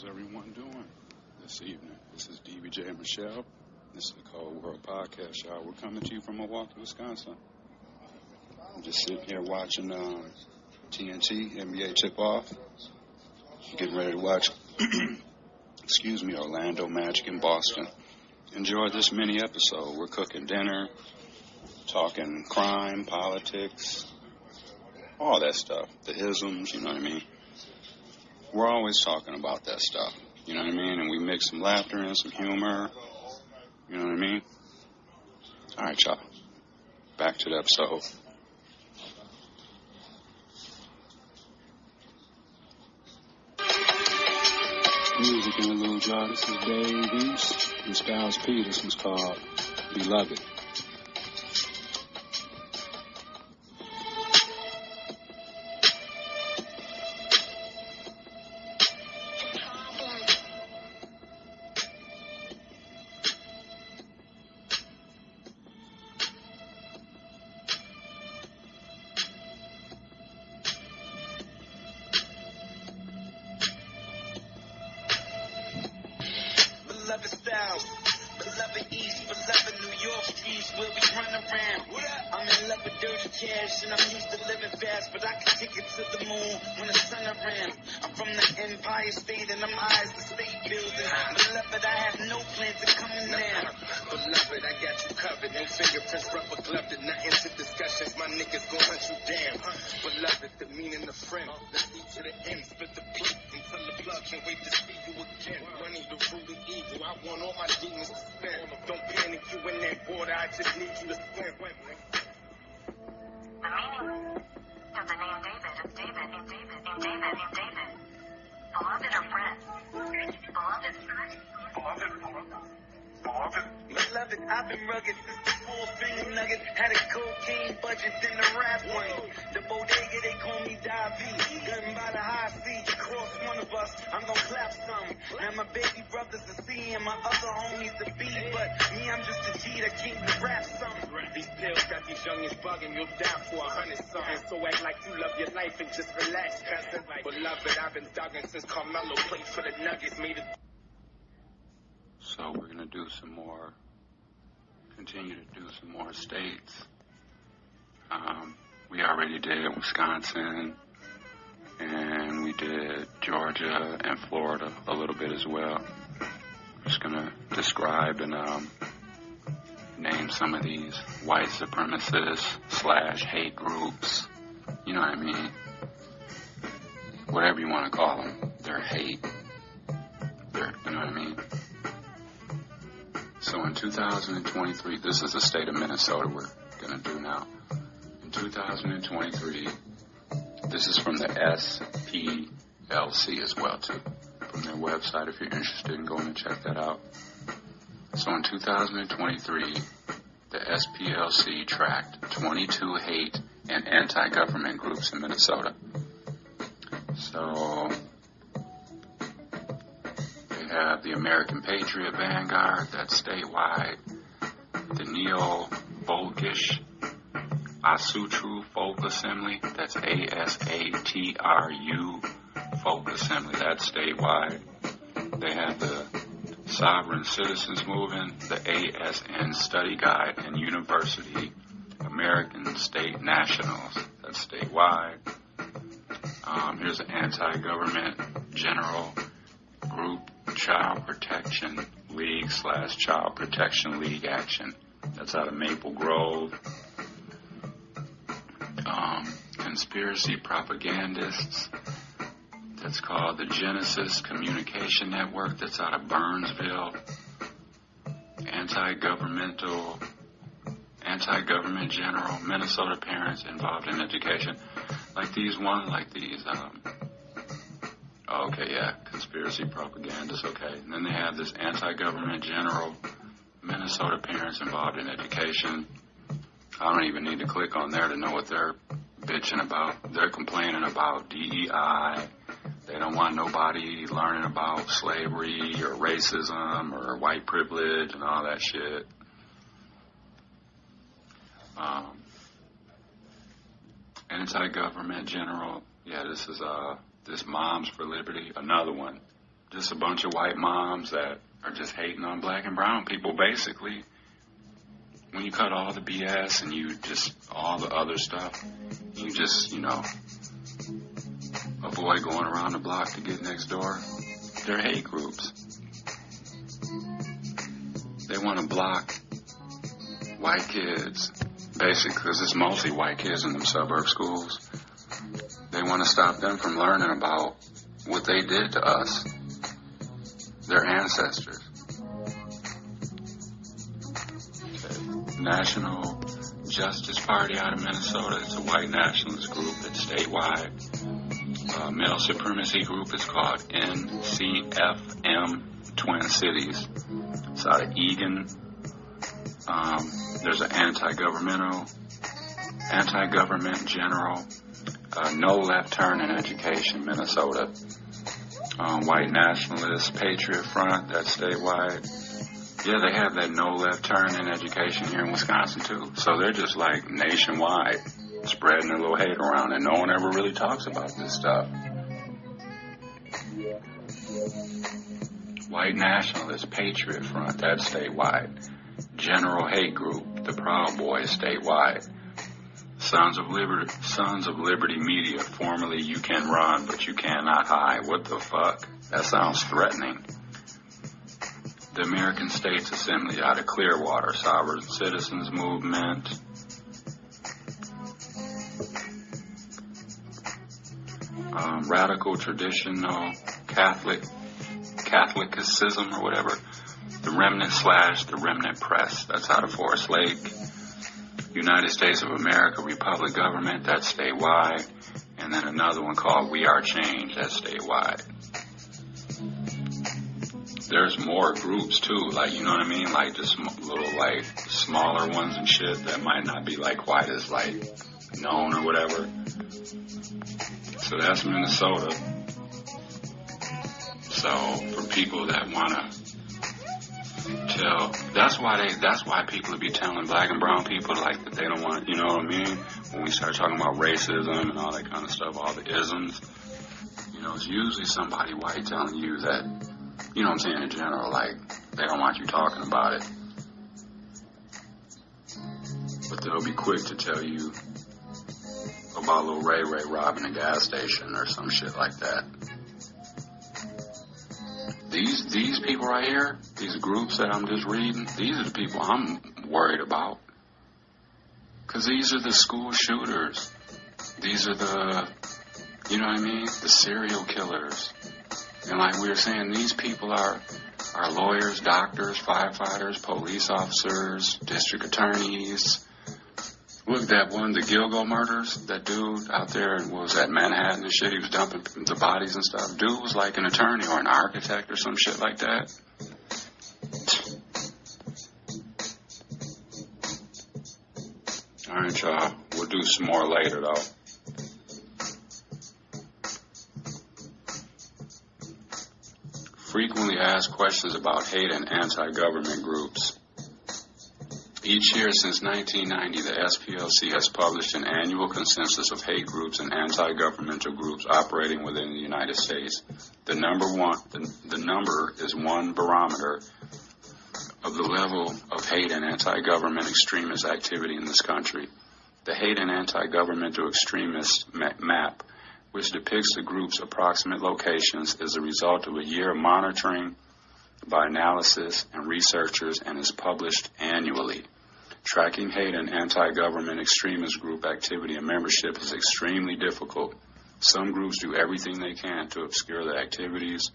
Everyone doing this evening? This is DVJ&MICHELLE. This is the Cold World Podcast Show. We're coming to you from Milwaukee, Wisconsin. I'm just sitting here watching TNT NBA tip-off. Getting ready to watch, Orlando Magic in Boston. Enjoy this mini episode. We're cooking dinner, talking crime, politics, all that stuff. The isms, you know what I mean? We're always talking about that stuff, you know what I mean? And we mix some laughter in, some humor, you know what I mean? All right, y'all. Back to the episode. Music interlude, y'all. This is Dave East and Styles P. This one's called Beloved. Beloved Styles, beloved East, beloved New York streets where we run around. I'm in love with dirty cash and I'm used to living fast, but I can take it to the moon when the sun around. I'm from the Empire State and I'm eyes the state building. Beloved, I have no plans of coming down. Beloved, I got you covered, no fingerprints, rubber gloved, and nothing to discussions. My niggas gon' hunt you down. Beloved, the meaning of friend. Let's lead to the end, split the plate until the plug. Can't wait to see you again. Running the root of evil. I want all my demons to spin. Don't panic, you in that water. I just need you to swim. The meaning of the name David is David. Beloved or friend? Beloved, I've been rugged since the 4-finger nugget. Had a cocaine budget than the rap one. The bodega, they call me Davi. Gun by the high seas, cross one of us, I'm gonna clap some. Now my baby brother's a C and my other homie's a B. But me, I'm just a G that came to rap something. These pills got these youngins bugging, you'll die for 100 something. So act like you love your life and just relax, cousin. Beloved, I've been thugging since Carmelo played for the Nuggets, made it. So we're going to do some more, continue to do some more states. We already did Wisconsin, and we did Georgia and Florida a little bit as well. I'm just going to describe and name some of these white supremacists / hate groups. You know what I mean? Whatever you want to call them. They're hate. You know what I mean? So in 2023, this is the state of Minnesota we're going to do now. In 2023, this is from the SPLC as well, too. From their website, if you're interested in going and check that out. So in 2023, the SPLC tracked 22 hate and anti-government groups in Minnesota. So they have the American Patriot Vanguard, that's statewide. The Neo-Volkish Asatru Folk Assembly, that's ASATRU Folk Assembly, that's statewide. They have the Sovereign Citizens Movement, the ASN Study Guide, and University American State Nationals, that's statewide. Here's an anti-government general group, Child Protection League / Child Protection League Action. That's out of Maple Grove. Conspiracy propagandists. That's called the Genesis Communication Network. That's out of Burnsville. Anti-government general, Minnesota parents involved in education. Conspiracy propagandists, okay. And then they have this anti-government general, Minnesota parents involved in education. I don't even need to click on there to know what they're bitching about. They're complaining about DEI. They don't want nobody learning about slavery or racism or white privilege and all that shit. Anti-government general. Yeah, this is this Moms for Liberty. Another one. just a bunch of white moms that are just hating on black and brown people, basically. When you cut all the BS and you just, all the other stuff, you just, avoid going around the block to get next door. They're hate groups. They want to block white kids, basically, because it's mostly white kids in them suburb schools. They want to stop them from learning about what they did to us, their ancestors. National Justice Party out of Minnesota. It's a white nationalist group. It's statewide. Male supremacy group is called NCFM Twin Cities. It's out of Eagan. There's an anti-government general, no left turn in education, Minnesota. White nationalist Patriot Front, that's statewide. Yeah, they have that no left turn in education here in Wisconsin, too. So they're just like nationwide, spreading their little hate around, and no one ever really talks about this stuff. White nationalist Patriot Front, that's statewide. General Hate Group, the Proud Boys, statewide. Sons of Liberty Media, formerly You Can Run, but You Cannot Hide. What the fuck? That sounds threatening. The American States Assembly out of Clearwater, Sovereign Citizens Movement. Radical Traditional Catholicism or whatever. The Remnant Press, that's out of Forest Lake. United States of America Republic Government, that's statewide. And then another one called We Are Change, that's statewide. There's more groups too, like, you know what I mean? Like just little like smaller ones and shit that might not be like quite as like known or whatever. So that's Minnesota. So for people that wanna tell, that's why people would be telling black and brown people like that they don't want, you know what I mean? When we start talking about racism and all that kind of stuff, all the isms, it's usually somebody white telling you that, you know what I'm saying, in general, like, they don't want you talking about it. But they'll be quick to tell you about little Ray robbing a gas station or some shit like that. These people right here, these groups that I'm just reading, these are the people I'm worried about. Because these are the school shooters. These are the, you know what I mean, the serial killers. And like we were saying, these people are lawyers, doctors, firefighters, police officers, district attorneys. Look, that one, the Gilgo murders, that dude out there was at Manhattan and shit, he was dumping the bodies and stuff. Dude was like an attorney or an architect or some shit like that. All right, y'all. We'll do some more later, though. Frequently asked questions about hate and anti-government groups. Each year since 1990, the SPLC has published an annual consensus of hate groups and anti-governmental groups operating within the United States. The number is one barometer of the level of hate and anti-government extremist activity in this country. The hate and anti-governmental extremist map, which depicts the group's approximate locations, is a result of a year of monitoring by analysis and researchers and is published annually. Tracking hate and anti-government extremist group activity and membership is extremely difficult. Some groups do everything they can to obscure the activities,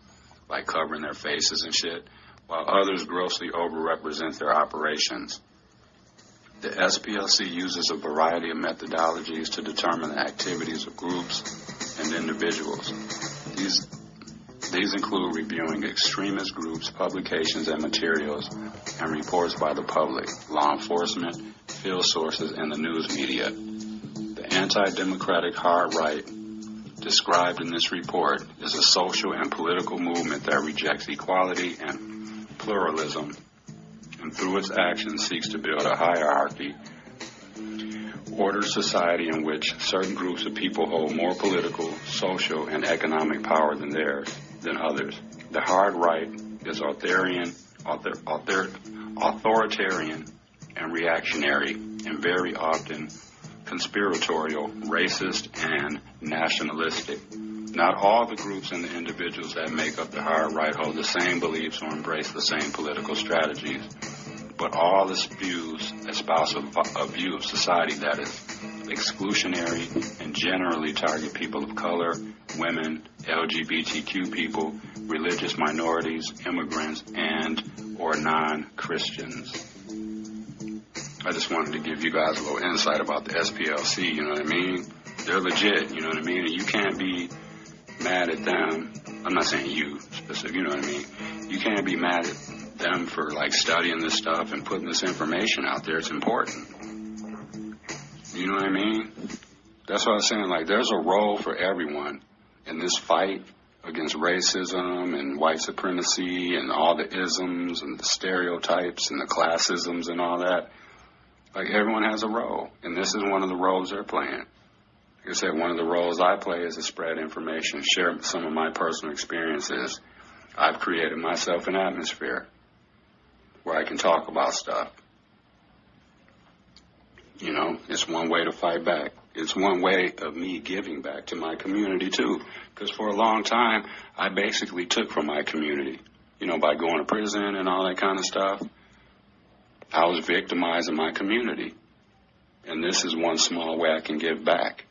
like covering their faces and shit, while others grossly overrepresent their operations. The SPLC uses a variety of methodologies to determine the activities of groups and individuals. These include reviewing extremist groups, publications and materials, and reports by the public, law enforcement, field sources, and the news media. The anti-democratic hard right described in this report is a social and political movement that rejects equality and pluralism, and through its actions seeks to build a hierarchy, ordered society in which certain groups of people hold more political, social, and economic power than others. The hard right is authoritarian and reactionary, and very often conspiratorial, racist, and nationalistic. Not all the groups and the individuals that make up the hard right hold the same beliefs or embrace the same political strategies, but all espouse a view of society that is exclusionary and generally target people of color, women, LGBTQ people, religious minorities, immigrants, and or non-Christians. I just wanted to give you guys a little insight about the SPLC, you know what I mean? They're legit, you know what I mean? And you can't be mad at them. I'm not saying you specific, you know what I mean? You can't be mad at them for like studying this stuff and putting this information out there. It's important. You know what I mean? That's what I was saying. Like, there's a role for everyone in this fight against racism and white supremacy and all the isms and the stereotypes and the classisms and all that. Like, everyone has a role, and this is one of the roles they're playing. Like I said, one of the roles I play is to spread information, share some of my personal experiences. I've created myself an atmosphere where I can talk about stuff. You know, it's one way to fight back. It's one way of me giving back to my community, too. Because for a long time, I basically took from my community, you know, by going to prison and all that kind of stuff. I was victimizing my community. And this is one small way I can give back.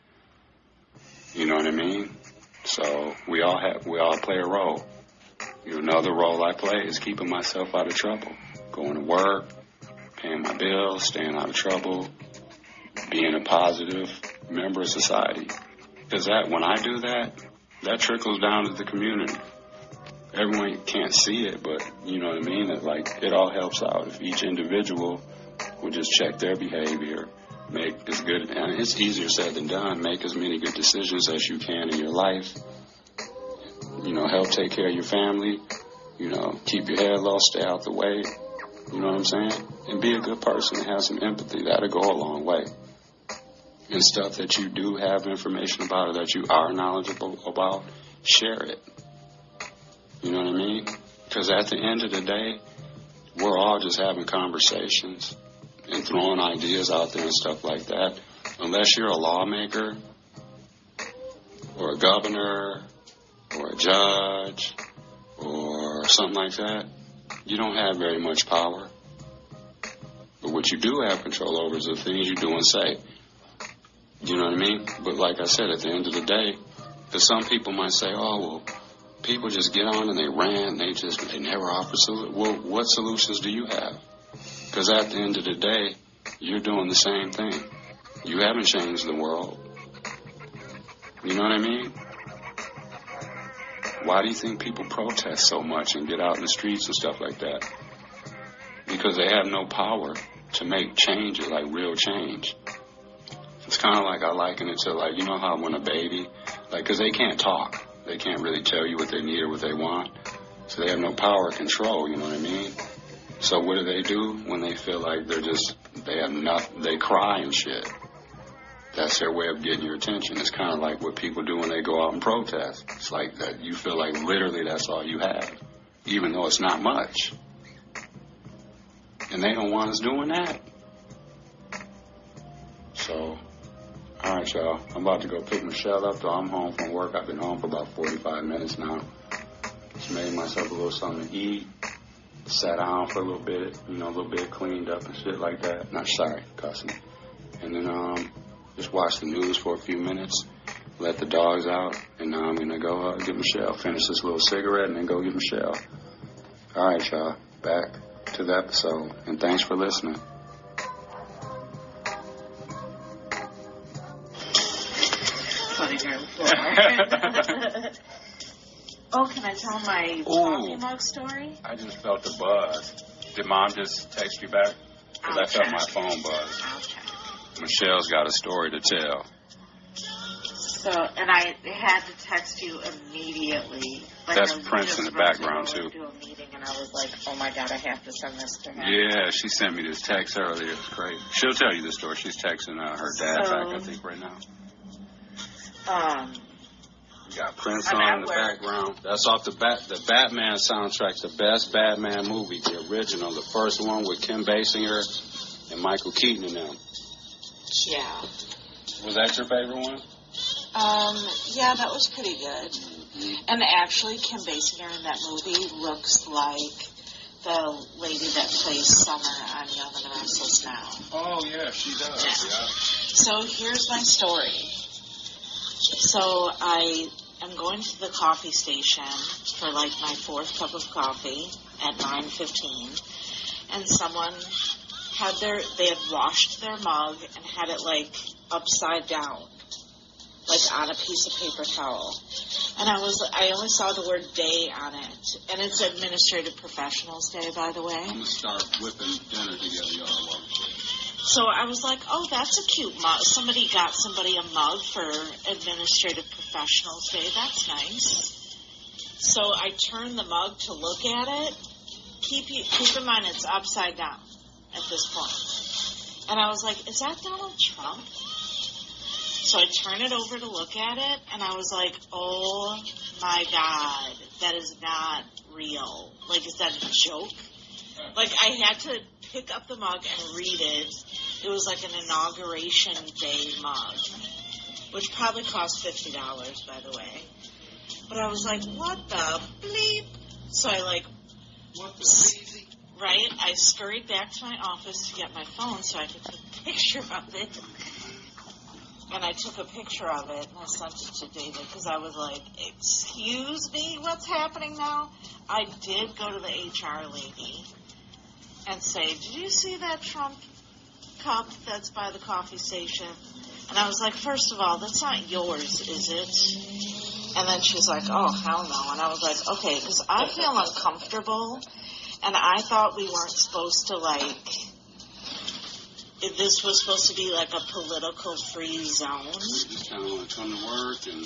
You know what I mean? So we all play a role. You know, another role I play is keeping myself out of trouble. Going to work, paying my bills, staying out of trouble, being a positive member of society. Because when I do that, that trickles down to the community. Everyone can't see it, but you know what I mean? It all helps out. If each individual would just check their behavior, make as good, and it's easier said than done, make as many good decisions as you can in your life. You know, help take care of your family. You know, keep your head low, stay out the way. You know what I'm saying? And be a good person and have some empathy. That'll go a long way. And stuff that you do have information about or that you are knowledgeable about, share it. You know what I mean? Because at the end of the day, we're all just having conversations and throwing ideas out there and stuff like that. Unless you're a lawmaker or a governor or a judge or something like that, you don't have very much power. But what you do have control over is the things you do and say. You know what I mean? But like I said, at the end of the day, because some people might say, oh, well, people just get on and they rant, they never offer solutions. Well, what solutions do you have? Because at the end of the day, you're doing the same thing. You haven't changed the world. You know what I mean? Why do you think people protest so much and get out in the streets and stuff like that? Because they have no power to make changes, like real change. It's kind of like I liken it to, like, you know how when a baby, like, because they can't talk. They can't really tell you what they need or what they want. So they have no power or control, you know what I mean? So what do when they feel like they have nothing? They cry and shit. That's their way of getting your attention. It's kind of like what people do when they go out and protest. It's like that. You feel like literally that's all you have, even though it's not much. And they don't want us doing that. So, all right, y'all. I'm about to go pick Michelle up, though. I'm home from work. I've been home for about 45 minutes now. Just made myself a little something to eat. Sat down for a little bit, a little bit cleaned up and shit like that. Not sorry, cussing. And then just watch the news for a few minutes, let the dogs out, and now I'm going to go get Michelle, finish this little cigarette, and then go get Michelle. All right, y'all. Back to the episode, and thanks for listening. Oh, can I tell my coffee mug story? I just felt the buzz. Did Mom just text you back? Because I felt my phone buzz. I'll check. Michelle's got a story to tell. So, and I had to text you immediately. Like, that's Prince in the background, too. To a meeting, and I was like, oh my God, I have to send this to her. Yeah, she sent me this text earlier. It's crazy. She'll tell you the story. She's texting her dad back, I think, right now. You got Prince on in the background. That's off the Batman soundtrack, the best Batman movie, the original, the first one with Kim Basinger and Michael Keaton in them. Yeah. Was that your favorite one? Yeah, that was pretty good. Mm-hmm. And actually, Kim Basinger in that movie looks like the lady that plays Summer on Young and the Restless now. Oh, yeah, she does, yeah. So here's my story. So I am going to the coffee station for like my 4th cup of coffee at 9:15, and someone they had washed their mug and had it like upside down, like on a piece of paper towel. And I only saw the word day on it. And it's Administrative Professionals Day, by the way. I'm going to start whipping dinner together, y'all. So I was like, oh, that's a cute mug. Somebody got somebody a mug for Administrative Professionals Day. That's nice. So I turned the mug to look at it. Keep in mind it's upside down at this point. And I was like, is that Donald Trump? So I turned it over to look at it, and I was like, oh, my God, that is not real. Like, is that a joke? Like, I had to pick up the mug and read it. It was like an Inauguration Day mug, which probably cost $50, by the way. But I was like, what the bleep? So I, like, what the bleep? Right? I scurried back to my office to get my phone so I could take a picture of it. And I took a picture of it and I sent it to David because I was like, excuse me, what's happening now? I did go to the HR lady and say, did you see that Trump cup that's by the coffee station? And I was like, first of all, that's not yours, is it? And then she's like, oh, hell no. And I was like, okay, because I feel uncomfortable and I thought we weren't supposed to, like, this was supposed to be like a political free zone. You just kind of want to come to work and...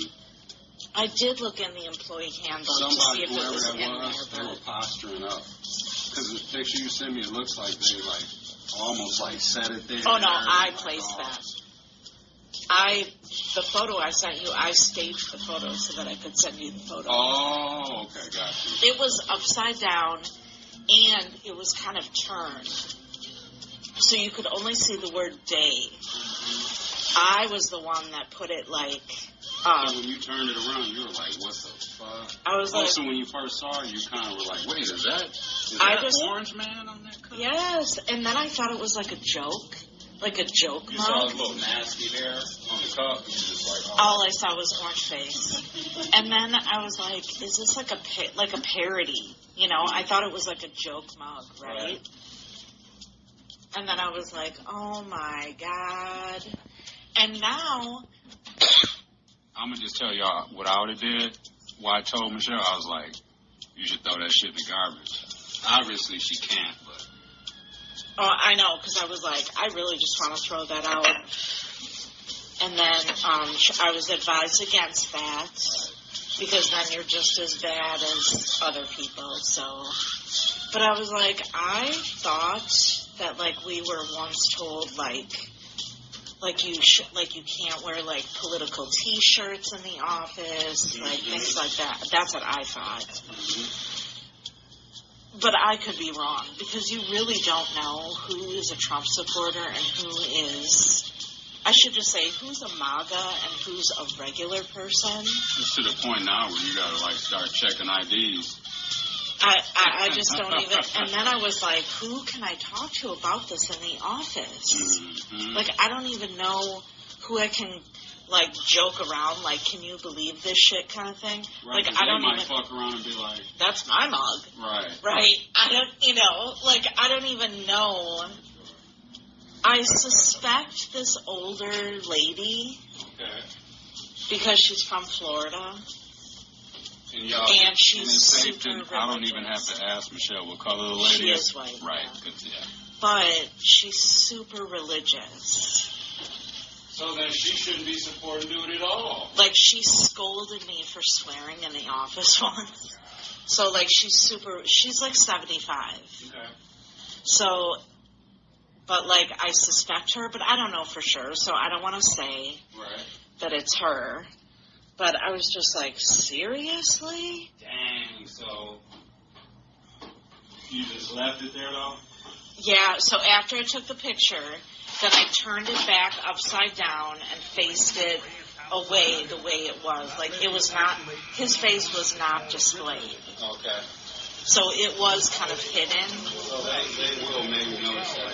I did look in the employee handbook to see if it was in there. They were posturing up. Because the picture you sent me, it looks like they like almost like set it there. Oh no, I placed that. The photo I sent you, I staged the photo so that I could send you the photo. Oh, okay, gotcha. It was upside down and it was kind of turned. So you could only see the word day. I was the one that put it like... so when you turned it around, you were like, what the fuck? I was like... Also, when you first saw it, you kind of were like, wait, is that Orange Man on that cup? Yes, and then I thought it was like a joke. Like a joke you mug. You saw a little nasty there on the cup, and you just like... Oh. All I saw was orange face. And then I was like, is this like a parody? You know, I thought it was like a joke mug, right? And then I was like, oh, my God. And now... I'm going to just tell y'all what I would have did. Why I told Michelle, I was like, you should throw that shit in the garbage. Obviously, she can't, but... Oh, I know, because I was like, I really just want to throw that out. And then I was advised against that, because then you're just as bad as other people, so... But I was like, I thought that, like, we were once told, like you can't wear, like, political T-shirts in the office, like, things like that. That's what I thought. But I could be wrong, because you really don't know who is a Trump supporter and who is... I should just say, who's a MAGA and who's a regular person. It's to the point now where you gotta, like, start checking IDs. I just don't even... And then I was like, who can I talk to about this in the office? Mm-hmm. Like, I don't even know who I can, like, joke around, like, can you believe this shit kind of thing? Right, like, I don't might fuck around and be like... That's my mug. Right. Right. I don't, you know, like, I don't even know. I suspect this older lady... Okay. Because she's from Florida... And she's super religious. I don't even have to ask Michelle what color the lady is. She is white. Right. Yeah. But she's super religious. So then she shouldn't be supporting it at all. Like, she scolded me for swearing in the office once. So, like, she's like 75. Okay. So, but, like, I suspect her, but I don't know for sure. So I don't want to say that it's her. But I was just like, seriously? Dang, so you just left it there, though? Yeah, so after I took the picture, then I turned it back upside down and faced it away the way it was. Like, it was not, his face was not displayed. Okay. So it was kind of hidden. So they will maybe notice that.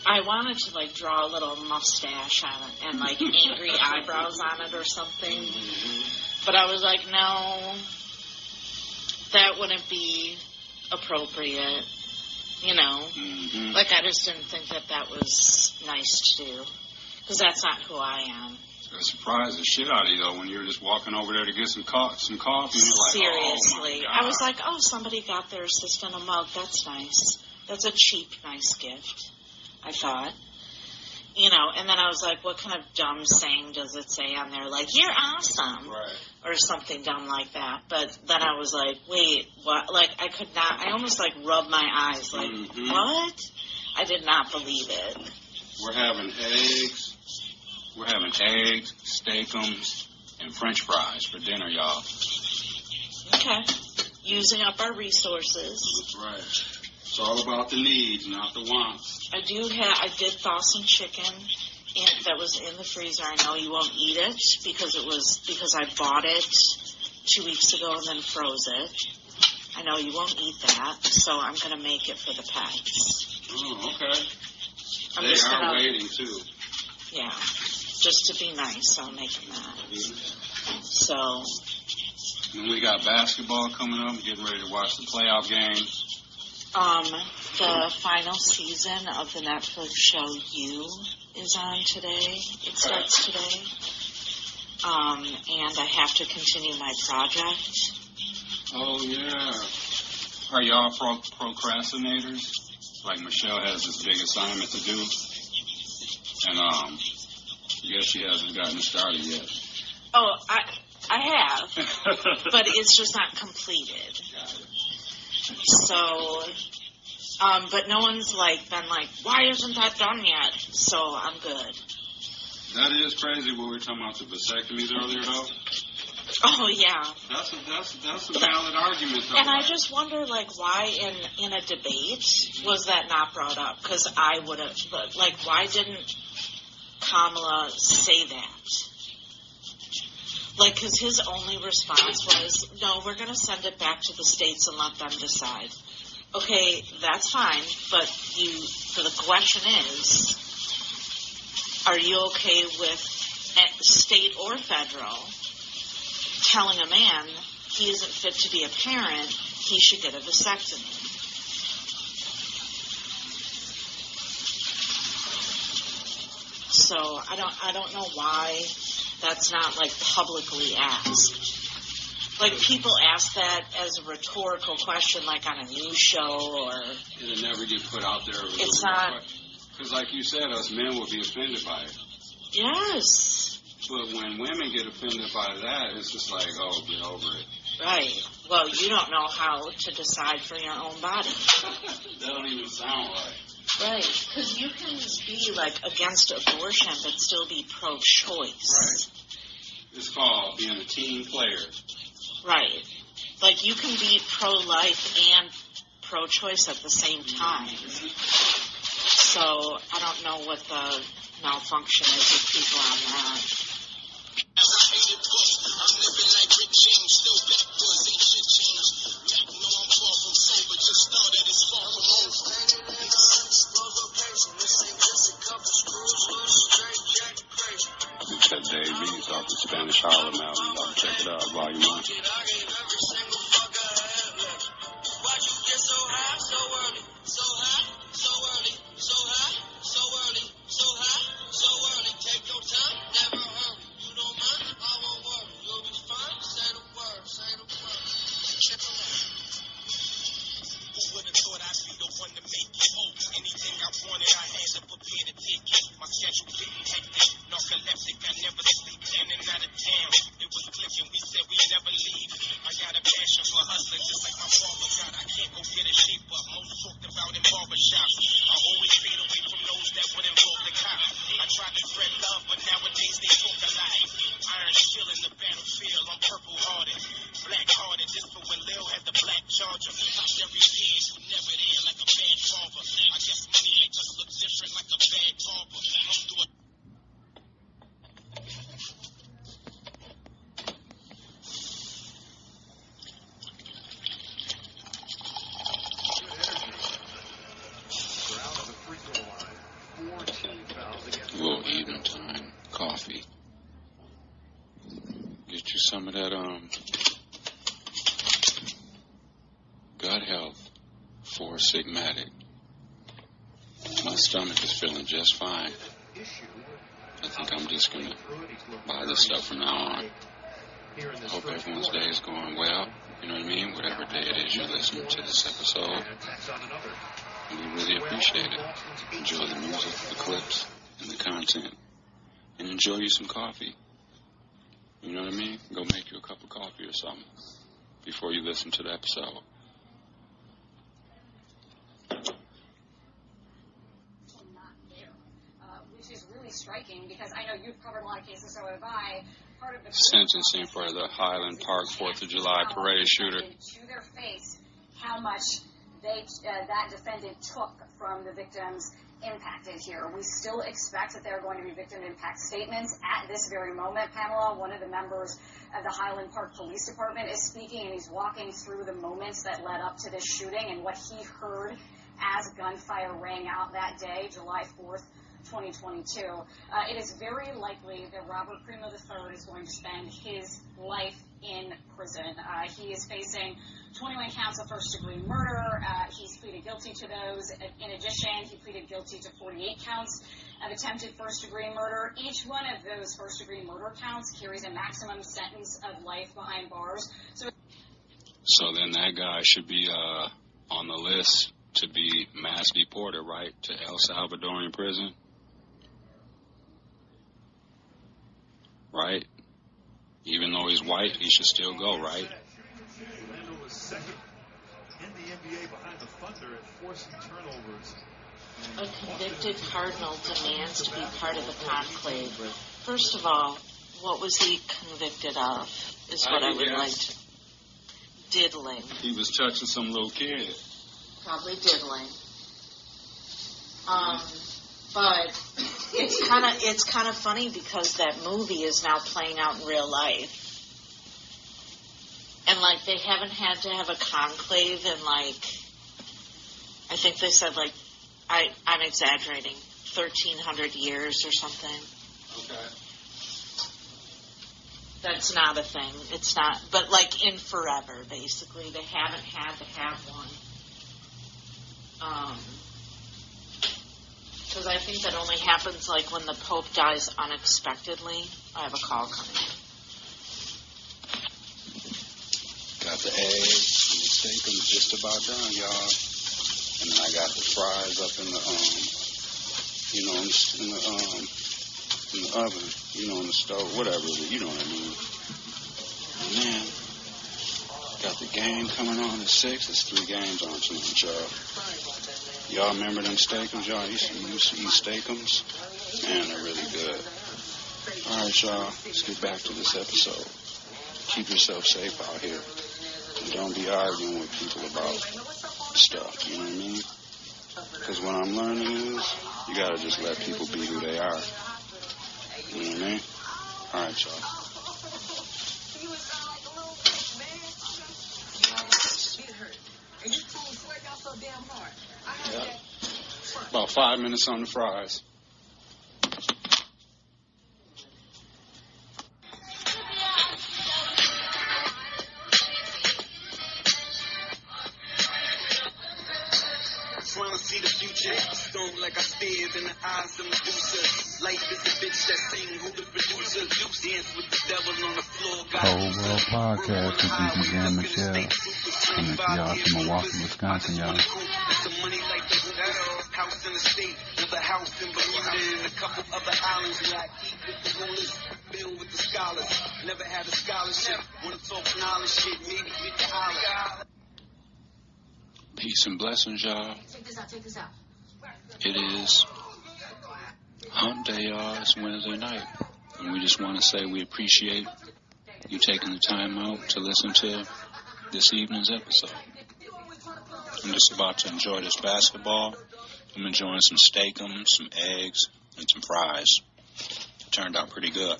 I wanted to, like, draw a little mustache on it and, like, angry eyebrows on it or something. But I was like, no, that wouldn't be appropriate. You know? Mm-hmm. Like, I just didn't think that was nice to do. Because that's not who I am. It surprised the shit out of you, though, when you were just walking over there to get some coffee. And you're like, seriously. Oh, my God. I was like, oh, somebody got their assistant a mug. That's nice. That's a cheap, nice gift, I thought. You know, and then I was like, what kind of dumb saying does it say on there? Like, you're awesome. Right. Or something dumb like that. But then I was like, wait, what? Like, I could not, I almost, like, rubbed my eyes. Like, what? I did not believe it. We're having eggs, steakums, and French fries for dinner, y'all. Okay. Using up our resources. That's right. It's all about the needs, not the wants. I did thaw some chicken that was in the freezer. I know you won't eat it because I bought it 2 weeks ago and then froze it. I know you won't eat that, so I'm going to make it for the pets. Oh, okay. They are waiting, too. Yeah. Just to be nice, I'll make them that. So. And we got basketball coming up, getting ready to watch the playoff games. The final season of the Netflix show You is on today. It starts today. And I have to continue my project. Oh, yeah. Are y'all procrastinators? Like Michelle has this big assignment to do. And, I guess she hasn't gotten started yet. Oh, I have. But it's just not completed. Got it. So, but no one's been like, why isn't that done yet? So I'm good. That is crazy. What we were talking about the vasectomies earlier, though. Oh yeah. That's a valid argument, though. And I just wonder, why in a debate was that not brought up? Because I would have, why didn't Kamala say that? Because his only response was, no, we're going to send it back to the states and let them decide. Okay, that's fine, but the question is, are you okay with state or federal telling a man he isn't fit to be a parent, he should get a vasectomy? So I don't know why that's not publicly asked. People ask that as a rhetorical question, on a news show or. It'll never get put out there. It's not. Because, like you said, us men will be offended by it. Yes. But when women get offended by that, it's just like, oh, get over it. Right. Well, you don't know how to decide for your own body. That don't even sound right. Right. Because you can be, against abortion but still be pro-choice. Right. It's called being a team player. Right. You can be pro-life and pro-choice at the same time. So, I don't know what the malfunction is with people on that. That Dave B's off the Spanish Harlem album. Y'all check it out, Volume 1. So early, so high, so early, take your time, never heard. most talked about in barbershops. I always stayed away from those that would involve the cops. I tried to spread love, but nowadays they talk a lot. Iron still in the battlefield, I'm purple-hearted, black-hearted. This for when Lil had the black charger. Popped every pin, you never there like a bad father. I guess money makes us look different like a bad barber. Come through a little evening time coffee. Get you some of that gut health for Sigmatic. My stomach is feeling just fine. I think I'm just gonna buy this stuff from now on. I hope everyone's day is going well. You know what I mean? Whatever day it is you're listening to this episode. And we really appreciate it. Enjoy the music, the clips, and the content. And enjoy you some coffee. You know what I mean? Go make you a cup of coffee or something before you listen to the episode. Which is really striking because I know you've covered a lot of cases, so have I. Part of the sentencing for the Highland Park 4th of July parade shooter. To their face, how much that defendant took from the victims impacted here. We still expect that there are going to be victim impact statements at this very moment. Pamela, one of the members of the Highland Park Police Department, is speaking, and he's walking through the moments that led up to this shooting and what he heard as gunfire rang out that day, July 4th, 2022. It is very likely that Robert Primo III is going to spend his life in prison. He is facing 21 counts of first-degree murder. He's pleaded guilty to those. In addition, he pleaded guilty to 48 counts of attempted first-degree murder. Each one of those first-degree murder counts carries a maximum sentence of life behind bars. So then that guy should be on the list to be mass deported, right, to El Salvadorian prison? Right? Even though he's white, he should still go, right? Orlando was second in the NBA behind the Thunder at forcing turnovers. A convicted cardinal demands to be part of the conclave. First of all, what was he convicted of? Is what I would like to. Diddling. He was touching some little kid. Probably diddling. But it's kind of funny because that movie is now playing out in real life. And, like, they haven't had to have a conclave in, like, I think they said, like, I'm exaggerating, 1,300 years or something. Okay. That's not a thing. It's not, but, like, in forever, basically. They haven't had to have one. Because I think that only happens, like, when the Pope dies unexpectedly. I have a call coming. Got the eggs and the steak. I'm just about done, y'all. And then I got the fries up in the in the oven, in the stove, whatever. You know what I mean. And then got the game coming on at 6. It's 3 games on tonight, y'all. Y'all remember them steakums? Y'all used to eat steakums? Man, they're really good. All right, y'all. Let's get back to this episode. Keep yourself safe out here. And don't be arguing with people about stuff, you know what I mean? Because what I'm learning is you got to just let people be who they are. You know what I mean? All right, y'all. Yeah. About 5 minutes on the fries. Trying to see the future, stone like I stared in the eyes of Medusa. Life is a bitch that sing, who the producer? Dance with the devil on the floor. Whole World Podcast with DVJ&MICHELLE. Coming to y'all from Milwaukee, Wisconsin, y'all. House in the state, with a house in Bermuda and a couple other islands where I eat with the rulers, build with the scholars. Never had a scholarship, wanna talk knowledge shit, maybe get the holler. Peace and blessings, y'all. Check this out. It is hump day, y'all. It's Wednesday night. And we just want to say we appreciate you taking the time out to listen to this evening's episode. I'm just about to enjoy this basketball. I'm enjoying some steakums, some eggs, and some fries. It turned out pretty good.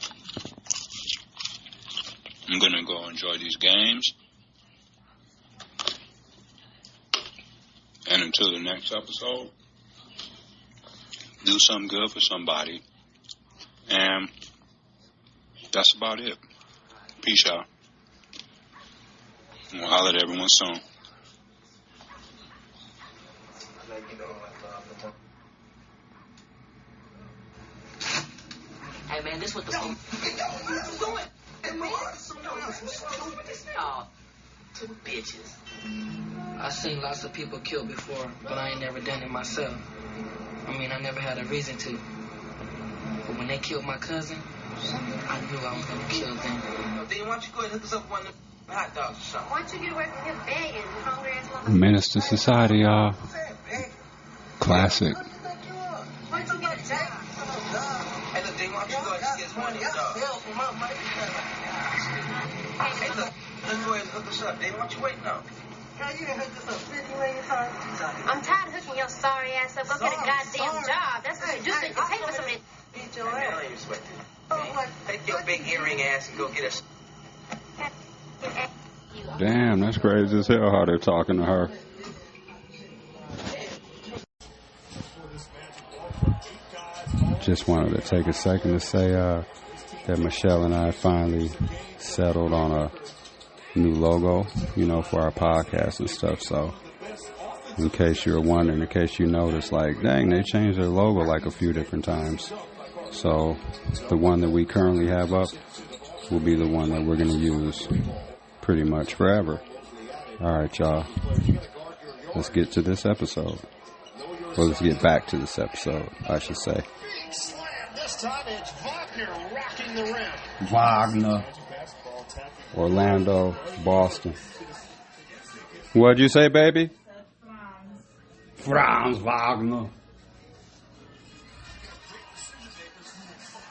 I'm going to go enjoy these games. And until the next episode, do something good for somebody. And that's about it. Peace out. And we'll holler at everyone soon. Hey man, this what the two bitches. I seen lots of people killed before, but I ain't never done it myself. I mean, I never had a reason to. But when they killed my cousin, I knew I was gonna kill them. Then why don't you go ahead and hook us up with one of them hot dogs or something? Why don't you get away from him begging, hungry ass motherfucker? Menace to Society, y'all. Classic. Why don't you get a job? Hey, look, then why don't you go ahead and get us one of them dogs? Hey, look, let's go ahead and hook us up. Then what you waiting on? I'm tired of hooking your sorry ass up. Go get a goddamn job. That's what you do, so you can pay for somebody. Beat your ass. Take your big earring ass and go get us. Damn, that's crazy as hell how they're talking to her. Just wanted to take a second to say that Michelle and I finally settled on a new logo, for our podcast and stuff. So in case you're wondering, in case you noticed, like, dang, they changed their logo like a few different times. So the one that we currently have up will be the one that we're going to use pretty much forever. All right, y'all. Let's get to this episode. Well, let's get back to this episode, I should say. This time it's Wagner rocking the rim. Wagner. Orlando, Boston. What'd you say, baby? Franz Wagner.